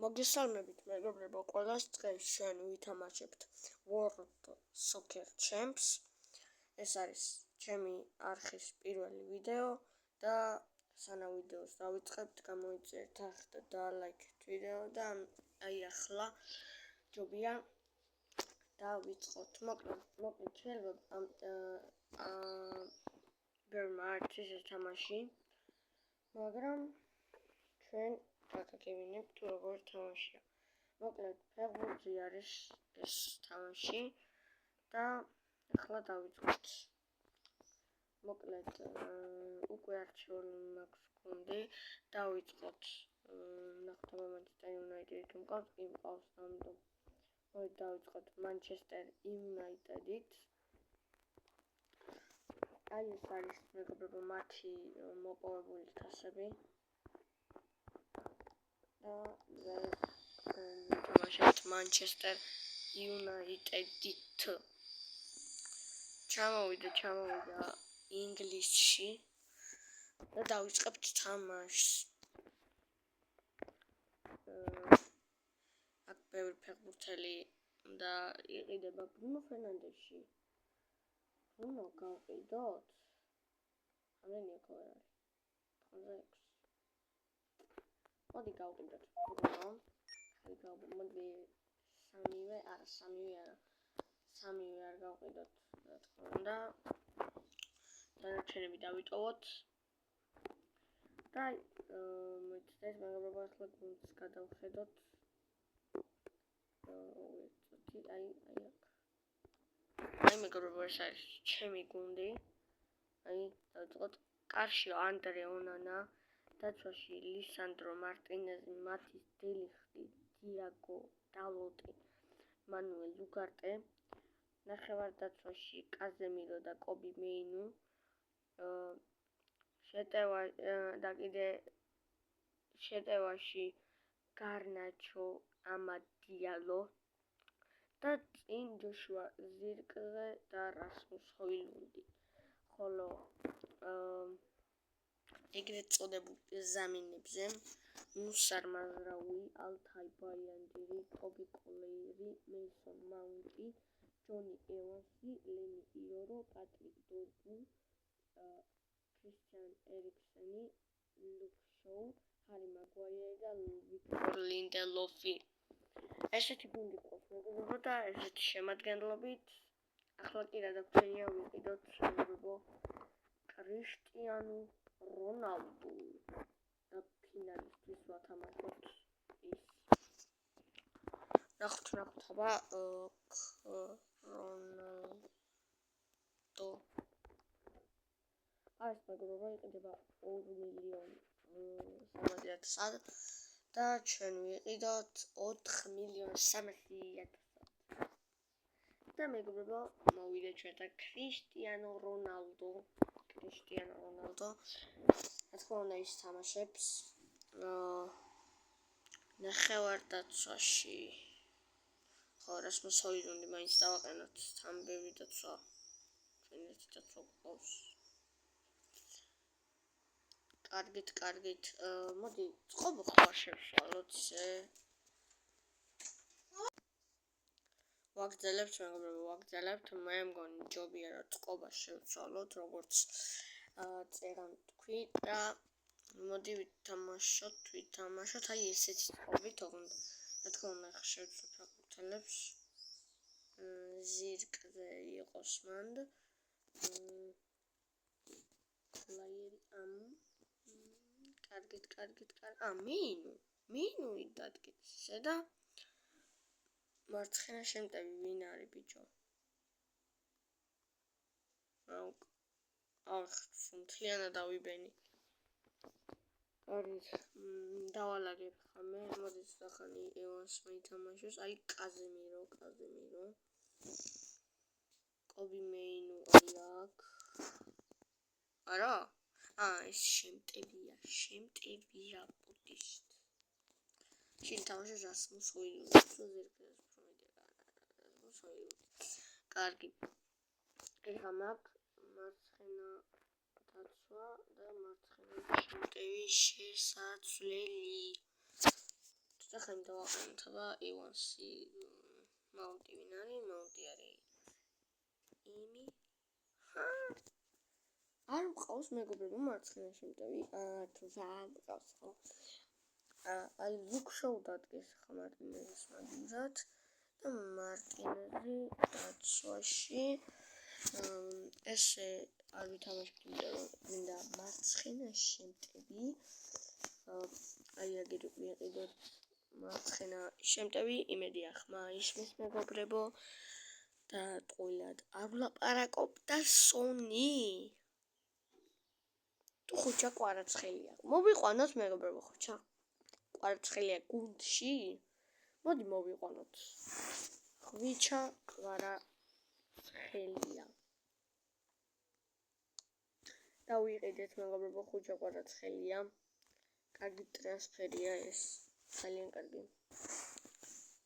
მოგესალმებით მეგობრებო, ყველას დღეს ჩვენ ვითამაშებთ World Soccer Champs. ეს არის ჩემი არხის პირველი ვიდეო და სანამ ვიდეოს დავიწყებთ, გამოიწერთ და ლაიქეთ ვიდეო და აი ახლა ჯობია დავიწყოთ. მოკლედ შეიძლება ბევრმა არც ეს თამაში, მაგრამ ჩვენ გაგაგებინებთ თუ როგორ თამაშია. მოკლედ ფეხბურთი არის ეს თამაში და ახლა დავიწყოთ. მოკლედ უკვე არჩეული მაქვს გუნდი, დავიწყოთ. ნახტომამანჩესტერ იუნაიტედით უმყავს, კი მყავს ნამდვილ. მოდი დავიწყოთ მანჩესტერ იუნაიტედით. აი ეს არის მეგობრებო მათი მოპოვებული თასები. თამაშობთ მანჩესტერ იუნაიტედით. ჩამოვიდა ინგლისში და დავიწყებთ თამაშს. აქ ბევრი ფეხბურთელი და იყიდება ბრუნო ფერნანდესში. ბრუნო გავყიდოთ. რამდენია ქორალი? 56. მოდი გავყიდოთ ბრუნო. მოდი სამივე არ გავყიდოთ, რა თქმა უნდა. დანარჩენები დავიტოვოთ. და მოიცადეთ მეგობრებო, ახლა გუნდს გადავხედოთ. აი მეგობრებო, ეს არის ჩემი გუნდი. აი დავიწყოთ. კარშიო ანდრე ონანა, დაცვაში ლისანდრო მარტინეზი, მათის დელიხტი, დიაგო დალოტი, მანუელ ლუგარტე, ნახევარდაცვაში კაზემირო და კობი მეინუ, შეტევაში გარნაჩო ამადიალო და წინ ჯოშუა ზირკზე და რასმუს ჰოილუნდი. ხოლო ეგრეთ წოდებულ ზამინებზე მუსარ მაზრაუი, ალთაი ბაიანდირი, კობი კოლეირი, მეისონ მაუნტი, ჯონი ევანსი, ლენი იორო, პატრიკ დორგუ, კრისტიან ერიქსენი, ლუკ შოუ, ჰარი მაგუაიერი და ვიქტორ ლინდელოფი. ესეთი გუნდი ყავს მეგობრებო და ესეთი შემადგენლობით. ახლა კი რა დაგვრჩენია ვიყიდოთ მეგობრებო კრისტიანო რონალდუ და ფინალისთვის ვათამაშოთ ის. ნახოთ აბა რონალდო. ეს მეგობრებო იყიდება 2,300,000 და ჩვენ ვიყიდოთ 4,300,000. და მეგობრებო, მოვიდა ჩვენთან კრისტიანო რონალდო. რა თქმა უნდა ის თამაშებს ნახევარდაცვაში. ხო, რასმუს ჰოილუნდი მაინც დავაყენოთ, თან ბევრი დაცვა. ჩვენ ერთი დაცვა გვყავს. კარგით. მოდი წყობა ხوار შევსვალოთ ისე. ვაგრძელებთ, მე მგონი ჯობია რომ წყობა შევცვალოთ, როგორც წერან თქვი და მოდი ვითამაშოთ აი ესეთი წყობით, თქონდა. რა თქმა უნდა, ახლა შევცვლოთ ფეხბურთელებს. ზირკზე იყოს მანდ. კოლაიერი კარგით. მეინუ დადგეთ ისე და მარცხენა შემტევი ვინ არის ბიჭო? მთლიანად დავიბენი. კარგით, დავალაგებ ხამე, მოდით ახალი ევანსმა ითამაშოს, აი კაზემირო. კობი მეინუ არის აქ. არა? ეს შემტევია პუტიშტ. შენ თამაშობ რასმუს ჰოილუნდი. კარგი. ეხლა მაქვს მარცხენა დაცვა და მარცხენა შემტევი შესაცვლელი. ახლა დავაყენოთ ევანსი მაუნტი ვინ არის? მაუნტი არის იმი. არ მყავს მეგობრებო მარცხენა შემტევი. თუმცა მყავს ხო? აი ლუქშოუ დადგეს ხა მარტინეზის მაგივრად და მარტინეზი დაცვაში ესე არ ვითამაშებთ, იმიტომ რომ მინდა მარცხენა შემტევი. აი აგერ ვიყიდოთ მარცხენა შემტევი, იმედია ხმა ისმის მეგობრებო და ტყუილად არ ვლაპარაკობ და სონი. თუ ხუჩა კვარაცხელია. მოვიყვანოთ მეგობრებო ხუჩა. კვარაცხელია გუნდში. მოდი მოვიყვანოთ. ხვიჩა კვარაცხელია. დავიყიდეთ მეგობრებო ხუჩა კვარაცხელია. კარგი ტრანსფერია ეს. ძალიან კარგი.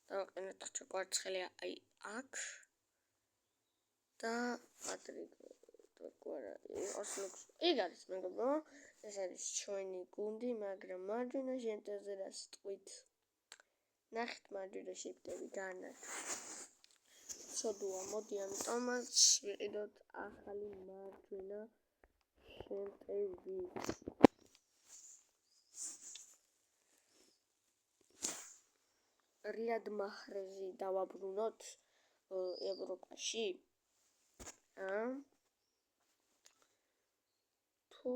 დავაყენეთ ხუჩა კვარაცხელია აი აქ. და პატრიკ იქ არის მეგობრებო. ეს არის ჩვენი გუნდი, მაგრამ მარჯვენა შემტევზე რა სტყვით. ნახეთ მარჯვენა შემტევი განად. ცოდუა, მოდი ამიტომაც ვიყიდოთ ახალი მარჯვენა შემტევი. რიად მაჰრეზი დავაბრუნოთ ევროპაში. თუ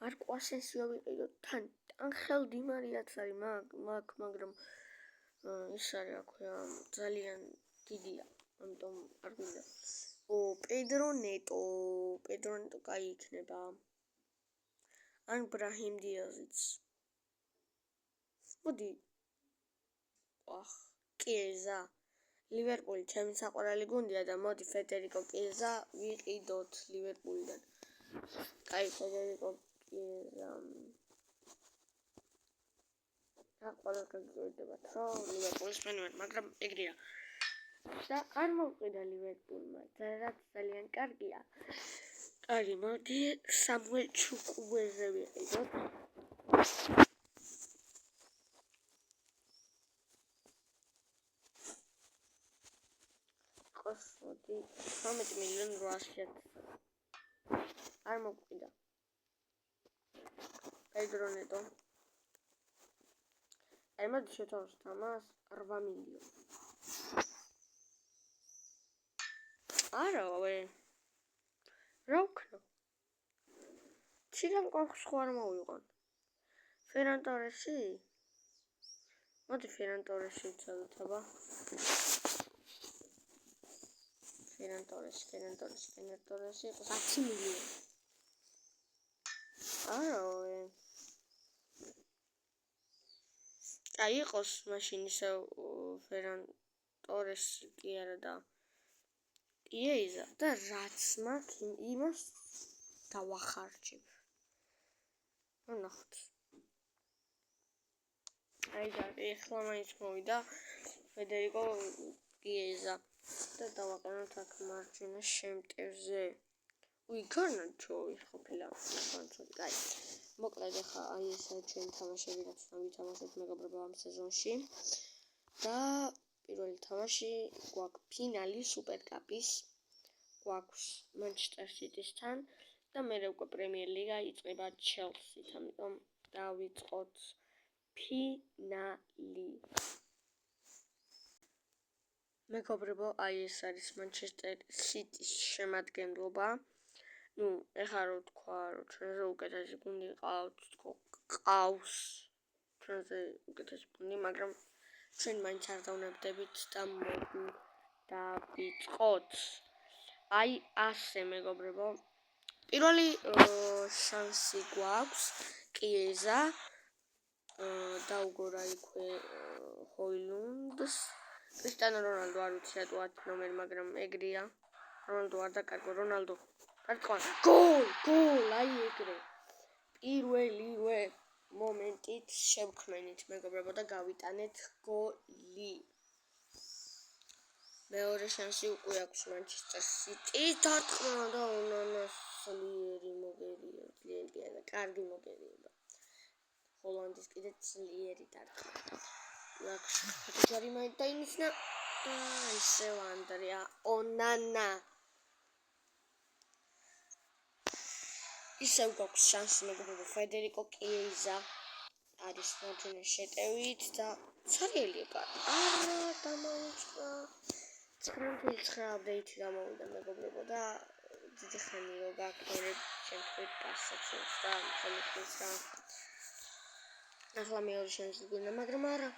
მარკო ასენსიო ვიყიდოთ თან ანხელ დი მარიაც არის მაგრამ ის არის რა ქვია ძალიან დიდია, ამიტომ არ გვინდა. პედრო ნეტო კაი იქნება. ან ბრაჰიმ დიაზიც. მოდი. კიეზა. ლივერპული ჩემი საყვარელი გუნდია და მოდი ფედერიკო კიეზა ვიყიდოთ ლივერპულიდან. კაი ფედერიკო კიეზა. რა ყველას გაგიკვირდებათ, რომ ლივერპულის ფანი ვარ, მაგრამ ეგრეა. და არ მოვყიდა ლივერპულმა, რაც ძალიან კარგია. კარგი, მოდი სამუელ ჩუკუეზე ვიყიდოთ. მოდი 13,800,000 არ მოვყიდა. პედრო ნეტო. აი მოდი შევთავაზოთ ამას 8 მილიონი. არა ვე. რა ვქნა? ციგან ყავს ხო არ მოვიყან. ფერან ტორესი? მოდი ფერან ტორესი ვცადოთ აბა. ფერან ტორესი 10 მილიონი. არა ვე. აი იყოს მაშინ ისე ფერან ტორესი კი არა და იეიზა და რაც მაქვს იმას დავახარჯებ. ნახოთ. აი და ეხლა მაინც მოვიდა ფედერიკო კიეზა და დავაყენოთ აქ მარჯვენა შემტევზე. გარნაჩო ის ყოფილა. კაი. მოკლედ ახლა აი ესა ჩვენი თამაშები რაც ვითამაშეთ მეგობრებო ამ სეზონში. და პირველი თამაში გვაქვს ფინალი სუპერკაპის. გვაქვს მანჩესტერ სიტისთან და მერე უკვე პრემიერ ლიგა იწყება ჩელსით, ამიტომ დავიწყოთ ფინალი. მეგობრებო, აი ეს არის მანჩესტერ სიტის შემადგენლობა. ეხლა რო თქვა, რომ ჩვენზე უკეთესი გუნდი ყავს ჩვენზე უკეთესი გუნდი, მაგრამ ჩვენ მაინც არ დავნებდებით და მოდი დავიწყოთ. აი ასე მეგობრებო. პირველი შანსი გვაქვს კიეზა დაუგორა იქვე ჰოილუნდს. კრისტიანო რონალდო არ ვიცი რატო 10 ნომერი, მაგრამ ეგრეა. რონალდო არ დაკარგო, რონალდო. გოლ, აი ეგრე. პირველივე მომენტით შევქმნით მეგობრებო და გავიტანეთ გოლი. მეორე შანსი უკვე აქვს მანჩესტერ სიტის დარტყმა და უნანასი ძლიერი მოგერიება და კარგი მოგერიება. ჰოლანდის კიდე ძლიერი დარტყმა. აქ ჯარი დაიმისნა და ისევ ანდრია ონანა. ისევ გვაქვს შანსი მეგობრებო, ფედერიკო კიეზა არის მოძინე შეტევით და ცარიელი ეკარა. არა, დამოუწყდა. 9.9 აპდეიტი გამოვიდა მეგობრებო და დიდი ხანი რო გაქნერებ შემთხვევით პასაცებს და ხელმოხდეს რა. ახლა მეორე შანსი გვინდა, მაგრამ არა,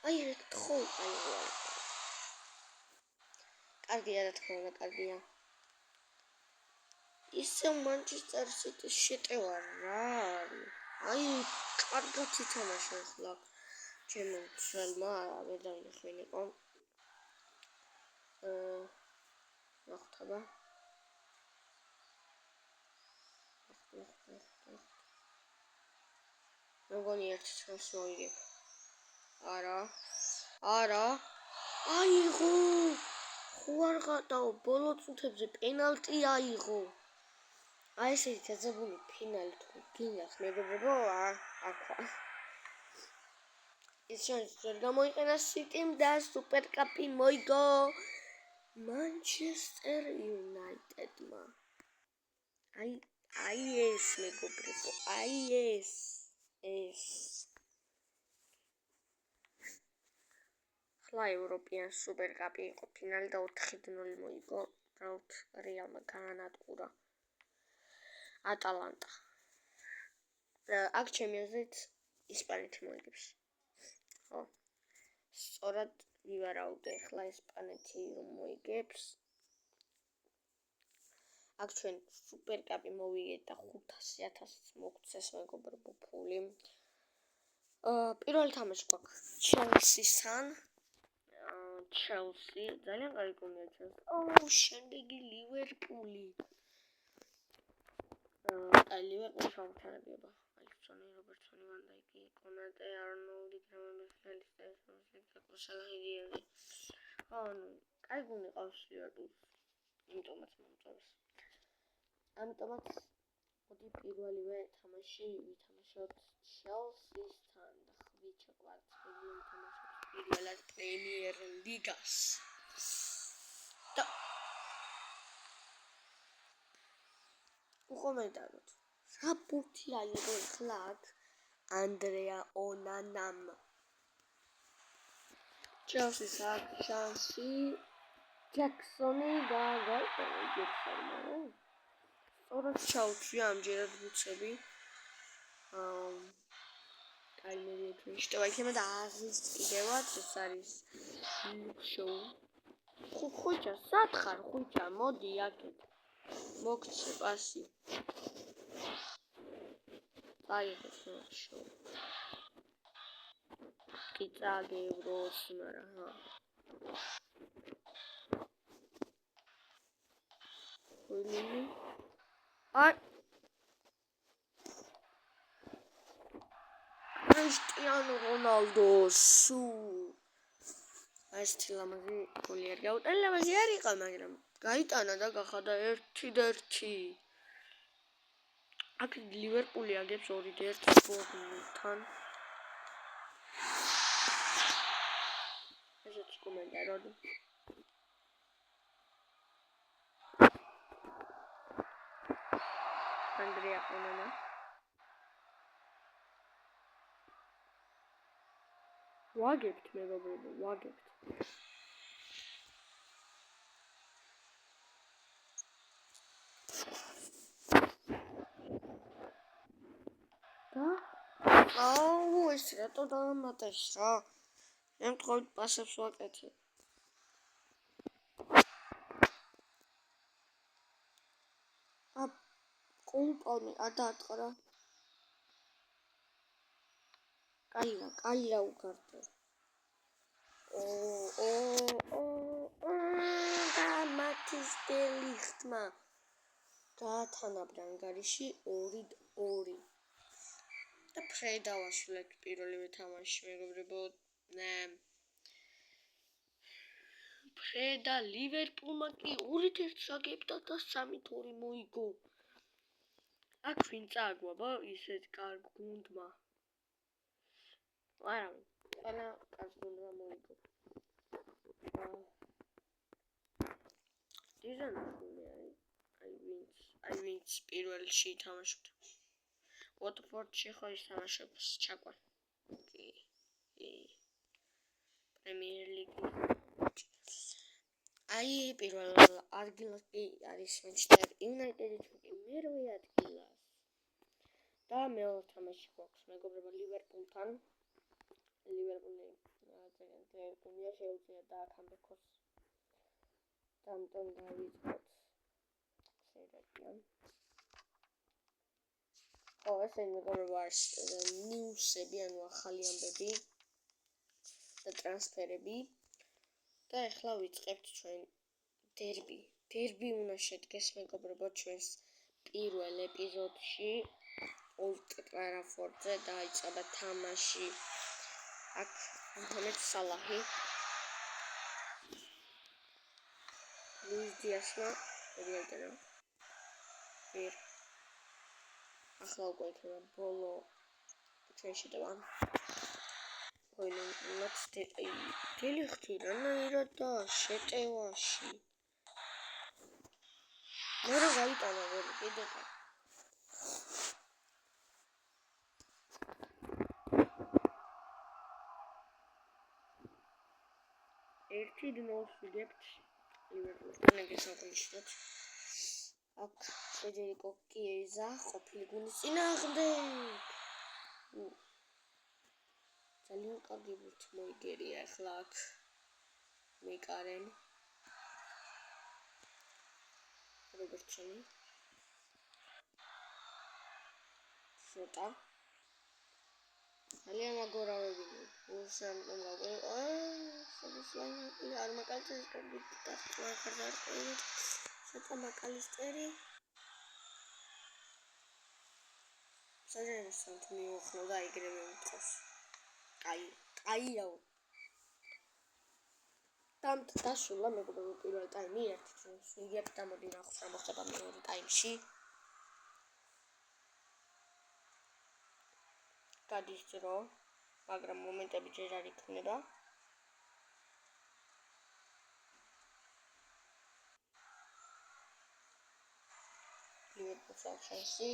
აი ხო, აი. კარგია რა თქმა უნდა, კარგია. ისე მანჩესტერ სიტის შეტევა რა არის. აი, კარგად ითამაშა ახლა. ჩემო ცელმა ვერ დაინახულიყო. ნახტება. მოგონი ერთ წელს მოიგებ. არა. აიღო. ხო არ გადაო, ბოლო წუთებზე პენალტი აიღო. აი ესეთი დაძაბული ფინალი თუ გინდათ მეგობრებო, აქვა. ის შანსი ვერ გამოიყენა სიტიმ და სუპერკაპი მოიგო მანჩესტერ იუნაიტედმა. აი ეს მეგობრებო, აი ეს. ახლა ევროპიან სუპერკაპი იყო ფინალი და 4-0 მოიგო. რაუთ რეალმა გაანადგურა ატალანტა. აქ ჩემი აზრით ისპანეთი მოიგებს. ხო. სწორად ვივარაუდე ახლა ესპანეთი რომ მოიგებს. აქ ჩვენ სუპერკაპი მოვიგეთ და 500,000 მოგცეს მეგობრებო ფული. პირველი თამაში გვაქვს ჩელსისთან. ჩელსი ძალიან კარგი გუნდია ჩელსი. შემდეგი ლივერპული. ლივერპული შავთანებია. ალისონი, რობერტსონი, ვან დაიკი, კონატე, არნოლდი, გრამენბელი, კარგი გუნდი ყავს ლივერპულს. იმიტომაც მომწონს. ამიტომაც მოდი პირველივე თამაში ვითამაშოთ ჩელსისთან და ხვიჩა კვარტფინალი თამაშობს პირველად პრემიერ ლიგას. და უყომენტაროთ. საბუთი აიღო ახლა აქ ანდრია ონანამ. ჩელსის აქ შანსი ჯექსონი და ჯექსონი. სწორად ჩაუჩვია ამჯერად ბუცები. კაი მედიათრი შტევა იქნება და აზის კიდევაც ეს არის შოუ. ხუჭა, სათხარ ხუჭა, მოდი აქეთ. მოგცე პასი. აიღეთ შოუ. კი წაგევროს, მაგრამ აი კრისტიანო რონალდო სუ ეს თილამაზი გოლი არ გაუტანა, ლამაზი არ იყო, მაგრამ გაიტანა და გახადა 1-1. აქ ლივერპული აგებს 2-1 ბორნმუთთან. ესეც კომენტაროდი. ანდრია ონანა. ვაგებთ მეგობრებო, ვაგებთ. და ეს რატო დაამატეს რა? ემთხოვით პასებს ვაკეთე. კომპანი ადაატყრა. კაირა უკარტე. და მათის დელიხტმა გაათანა ბრანგარიში 2-2. და ფრედა ვასულეთ პირველივე თამაში მეგობრებო. ფრედა ლივერპულმა კი 2-1 აგებდა და 3-2 მოიგო. აქ ვინ წააგვა ისეთ კარგ გუნდმა? არა, ყველა კარგ გუნდმა მოიგო. დიზაინერი არის. აი ვინც პირველში ითამაშებდა. Watford-ში ხო ითამაშებს ჩაკვარ. კი. პრემიერ ლიგი. აი პირველ ადგილას კი არის Manchester United-ი კი მერვე ადგილას. და მეორე თამაში გვაქვს მეგობრებო ლივერპულთან. ლივერპული შეუძლია დააქამბეკოს. დამტომ დავიწყოთ შეიძლება. ესე მეგობრებო არის ნიუსები, ანუ ახალი ამბები და ტრანსფერები. და ახლა ვიწყებთ ჩვენ დერბი. დერბი უნდა შედგეს მეგობრებო ჩვენს პირველ ეპიზოდში Old Trafford-ზე დაიწყება თამაში. აქ მოჰამედ სალაჰი ლუის დიასმა რიალდენა. ახლა უკვე იქნება ბოლო ჩვენ შეტევა. Ойлინგლაც დელიხტი რანაირად და შეტევაში. მე რა გაიტანა ვერ კიდე. ერთი ნოლს ვიგებთ ლივერპულთან ეგრეთ აღნიშნოთ. აქ ფედერიკო კიეზა ყოფილი გუნდის წინააღმდეგ. ძალიან კარგი ბურთი მოიგერია ახლა აქ მეკარენ რობერტსონი შოტა ძალიან აგორავებინი უშანტომ გაგვიყო არ მაკალისტერი შოტა მაკალისტერი საჯარისთან მიუხნო და ეგრევე უთხოვს კაიაო დასრულა მეგობრებო პირველ ტაიმი 1-0 ვიგებთ და მოდი ნახოთ რა მოხდება მეორე ტაიმში. გადის დრო, მაგრამ მომენტები ჯერ არ იქნება. ლივერპულს აქვს შანსი.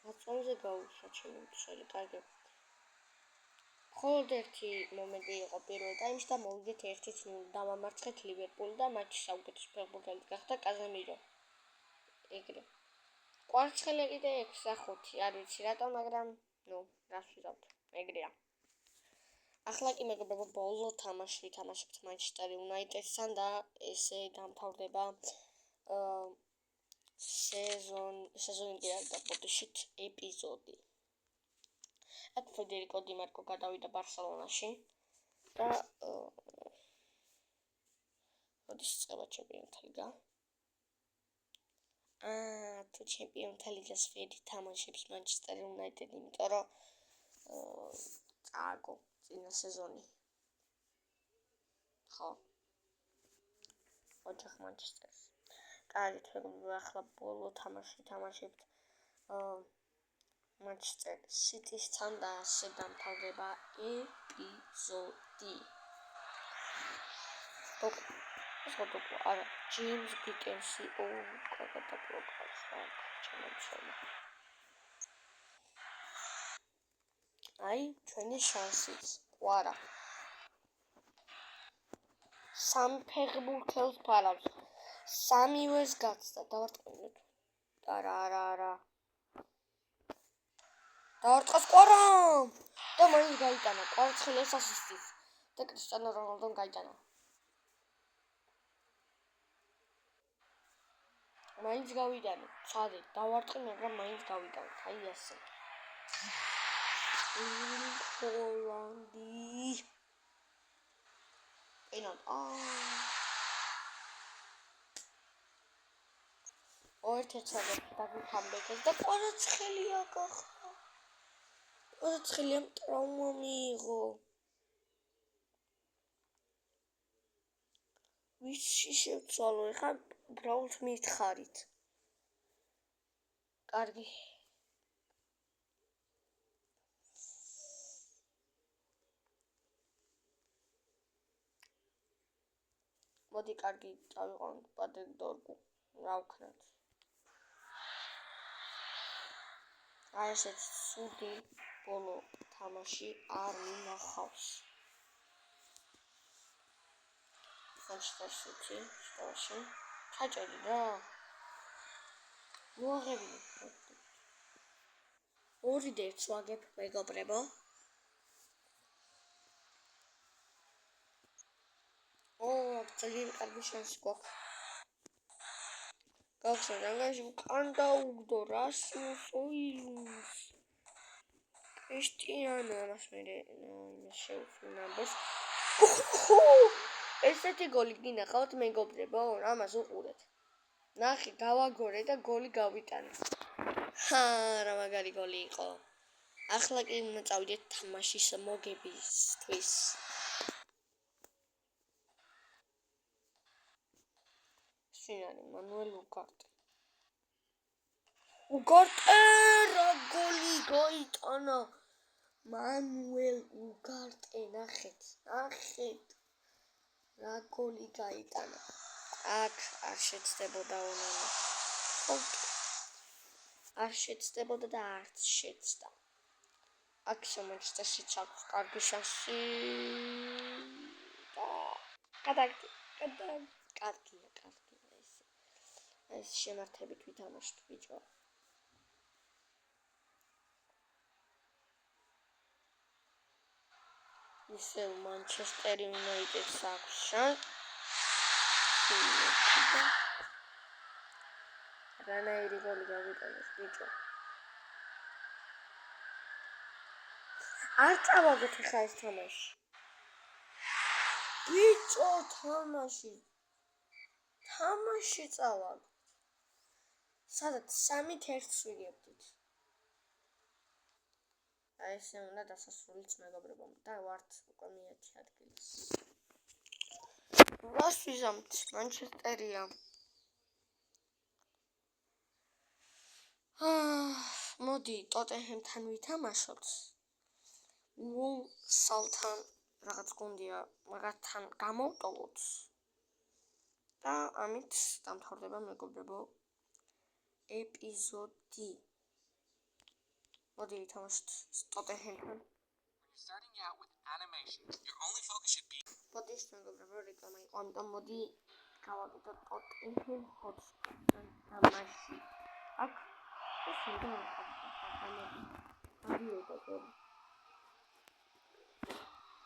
აწონზე გაუშვა ჩემი მცველი, კარგი. მხოლოდ ერთი მომენტი იყო პირველ ტაიმში და მოვიგეთ 1-0 დავამარცხეთ ლივერპული და მატჩის საუკეთესო ფეხბურთელი გახდა კაზემირო. ეგრე. კვარცხელე კიდე 6-5, არ ვიცი რატომ, მაგრამ რას ვიზავთ, ეგრეა. ახლა კი მეგობრებო ბოლო თამაში ვითამაშებთ Manchester United-სთან და ესე დამთავრდება სეზონი კი არის და ბოდიშით ეპიზოდი. აქ ფედერიკო დი მარკო გადავიდა ბარსელონაში და როდის იწყება ჩემპიონთა ლიგა? თუ ჩემპიონთა ლიგას ვერ ითამაშებს Manchester United, იმიტომ რომ წააგო წინა სეზონი. ხო. ოჯახ Manchester-ს. კარგით, ახლა ბოლო თამაში თამაშებთ Manchester City-სთან და ასე დამთავრდება ეპიზოდი. არა, ჯეიმს ბიკენსი კაკატა პროგრამას ჩემოცომა. აი, ჩვენი შანსიც. ყვარა. სამ ფეხბურთელს ფარავს. სამივეს გაცდა. დავარტყმეთ. არა. დავარტყას ყვარა. და მაინც გაიტანა. კვარცხელეს ასისტის. და კრისტიანო რონალდომ გაიტანა. მაინც გავიტანე. ცადე, დავარტყი, მაგრამ მაინც გავიტანე. აი ასე. ჰოლანდი. ერთ-ერთად დაგიქამბეკეს და კვარცხელია გახდა. კვარცხელიამ ტრავმა მიიღო. ვისი შევცვალო, ეხლა უბრალოდ მითხარით. კარგი. მოდი კარგი წავიყვანოთ პატრიკ დორკუ. რა ვქნათ? აი ესეც სუდი ბოლო თამაში არ მინახავს. ხანშტასეთი, შტოში. ჩაჭერი რა. მოაღებინე. 2-1 ვაგებ მეგობრებო. ძალიან კარგი შანსი გვაქვს. გავხსნა რანგაში უკან დაუგდო რასმუს ოილუნს. კრისტიანო ამას მე შეუწუნებს. ესეთი გოლი გინახავთ მეგობრებო, ამას უყურეთ. ნახე, გავაგორე და გოლი გავიტანე. რა მაგარი გოლი იყო. ახლა კი უნდა წავიდეთ თამაშის მოგებისთვის. სინარი მანუელ უგარტე. რა გოლი გაიტანა. მანუელ უგარტე, ნახეთ. რა გოლი გაიტანა. აქ არ შეცდებოდა ონანა. არ შეცდებოდა და არც შეცდა. აქ შემოჩნდა ჩაქვს კარგი შანსი. კარგია ეს შემართებით ვითამაშოთ ბიჭო. ისევ მანჩესტერ იუნაიტედს აქვს შანსი. რანაირი გოლი გავიტანეს ბიჭო. არ წავაგეთ ხა ეს თამაში. ბიჭო თამაში წავაგ. სადაც 3-1 ვიგებდით. აი ესე უნდა დასასრულიც მეგობრებო და ვართ უკვე მე-10 ადგილას. რას ვიზამთ? მანჩესტერია. მოდი ტოტენჰემთან ვითამაშოთ. ვულსალთან რაღაც გუნდია, მაგათთან გამოვტოვოთ. და ამით დამთავრდება მეგობრებო ეპიზოდი. მოდი ვითამაშოთ ტოტენჰემთან. მოდი მეგობრებო რეკლამა იყო, ამიტომ მოდი გავაკეთოთ ტოტენჰემ ჰოტსპურთან თამაში. აქ ეს უნდა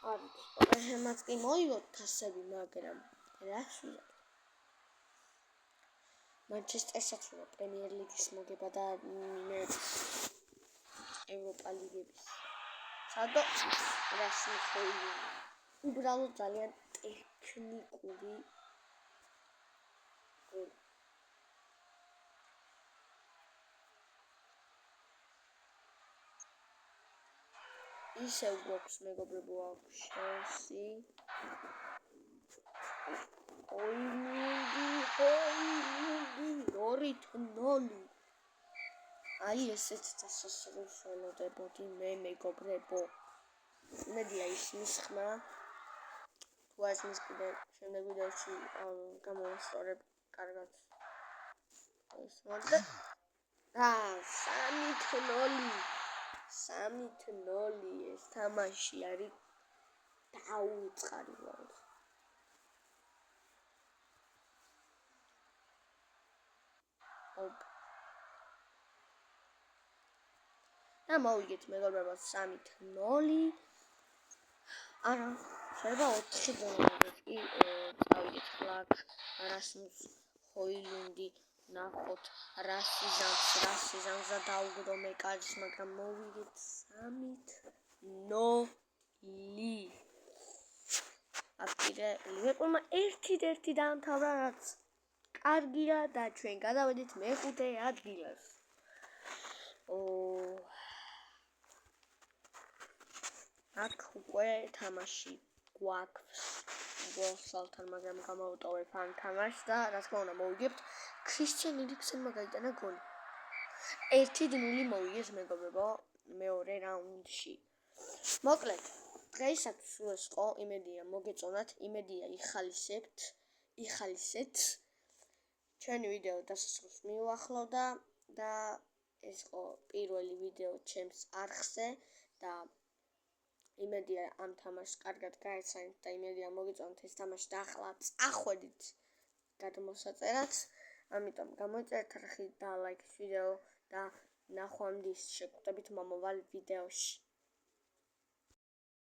ტოტენჰემაც კი მოიგოთ თასები, მაგრამ რას ვიზამ. მანჩესტერსაც უნდა პრემიერ ლიგის მოგება და ევროპა ლიგების. სადო რასმუს ოილუნი. უბრალოდ ძალიან ტექნიკური გოლი. ისევ გვაქვს მეგობრებო აქ შანსი. ოილუნი 2-0. აი ესეც დასასრულს ველოდებოდი მე მეგობრებო. იმედია ისმის ხმა. თუ არ ისმის კიდე შემდეგ ვიდეოში გამოვასწორებ კარგად. ეს მოდი. 3-0 ეს თამაში არის დაუწყარი ვარ. და მოვიგეთ მეგობრებო 3-0. არა, შეიძლება 4-0 კი წავიდეთ ხლაკ რასმუს ჰოილუნდი ნახოთ რასიზანს და დაუგდო მეკარის, მაგრამ მოვიგეთ 3-0. აფრიკა ლივერპულმა 1-1 დაამთავრა, რაც კარგია და ჩვენ გადავედით მე-5 ადგილას. აქ უკვე თამაში გვაქვს ვულსალთან, მაგრამ გამოვტოვებ ამ თამაშს და რა თქმა უნდა მოვიგებთ. ქრისტიან ერიქსენმა გაიტანა გოლი. 1-0 მოვიგეს მეგობრებო მეორე რაუნდში. მოკლედ, დღეისათვის სულ ეს იყო, იმედია მოგეწონათ, იმედია იხალისეთ. ჩვენი ვიდეო დასასრულს მიუახლოვდა და ეს იყო პირველი ვიდეო ჩემს არხზე და იმედია ამ თამაშს კარგად გაეცანით და იმედია მოგეწონათ ეს თამაში და ახლა წახვედით გადმოსაწერად. ამიტომ გამოიწერეთ არხი და ლაიქს ვიდეო და ნახვამდის შეგხვდებით მომავალ ვიდეოში.